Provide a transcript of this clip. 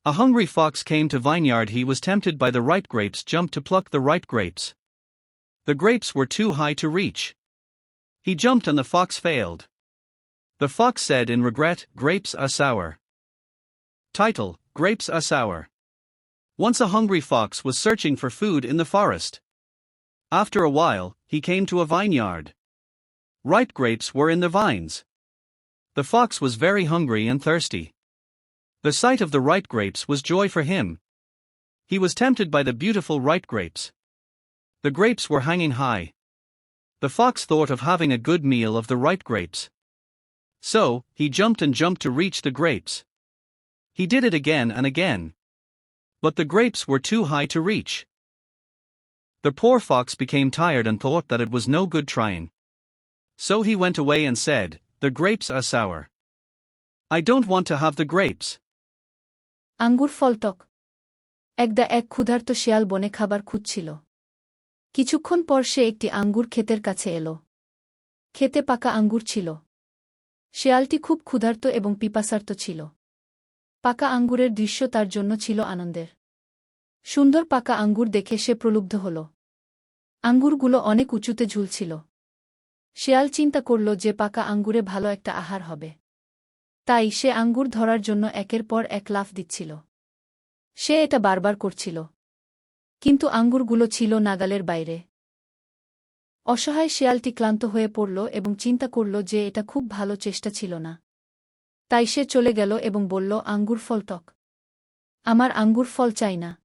A hungry fox came to vineyard. He was tempted by the ripe grapes, jumped to pluck the ripe grapes. The grapes were too high to reach. He jumped and the fox failed. The fox said in regret, "Grapes are sour." Title: Grapes are sour. Once a hungry fox was searching for food in the forest. After a while, he came to a vineyard. Ripe grapes were in the vines. The fox was very hungry and thirsty. The sight of the ripe grapes was joy for him. He was tempted by the beautiful ripe grapes. The grapes were hanging high. The fox thought of having a good meal of the ripe grapes. So, he jumped and jumped to reach the grapes. He did it again and again. But the grapes were too high to reach. The poor fox became tired and thought that it was no good trying. So he went away and said, "The grapes are sour. I don't want to have the grapes." আঙ্গুর ফলটক। একদা এক ক্ষুধার্ত শেয়াল বনে খাবার খুঁজছিল। কিছুক্ষণ পর সে একটি আঙ্গুর ক্ষেতের কাছে এলো। ক্ষেতে পাকা আঙ্গুর ছিল। শেয়ালটি খুব ক্ষুধার্ত এবং পিপাসার্ত ছিল। পাকা আঙ্গুরের দৃশ্য তার জন্য ছিল আনন্দের। সুন্দর পাকা আঙ্গুর দেখে সে প্রলুব্ধ হল। আঙ্গুরগুলো অনেক উঁচুতে ঝুলছিল। শেয়াল চিন্তা করল যে পাকা আঙ্গুরে ভালো একটা আহার হবে। তাই সে আঙ্গুর ধরার জন্য একের পর এক লাফ দিচ্ছিল। সে এটা বারবার করছিল। কিন্তু আঙ্গুরগুলো ছিল নাগালের বাইরে। অসহায় শেয়ালটি ক্লান্ত হয়ে পড়ল এবং চিন্তা করল যে এটা খুব ভালো চেষ্টা ছিল না। তাই সে চলে গেল এবং বলল, "আঙ্গুর ফল টক। আমার আঙ্গুর ফল চাই না।"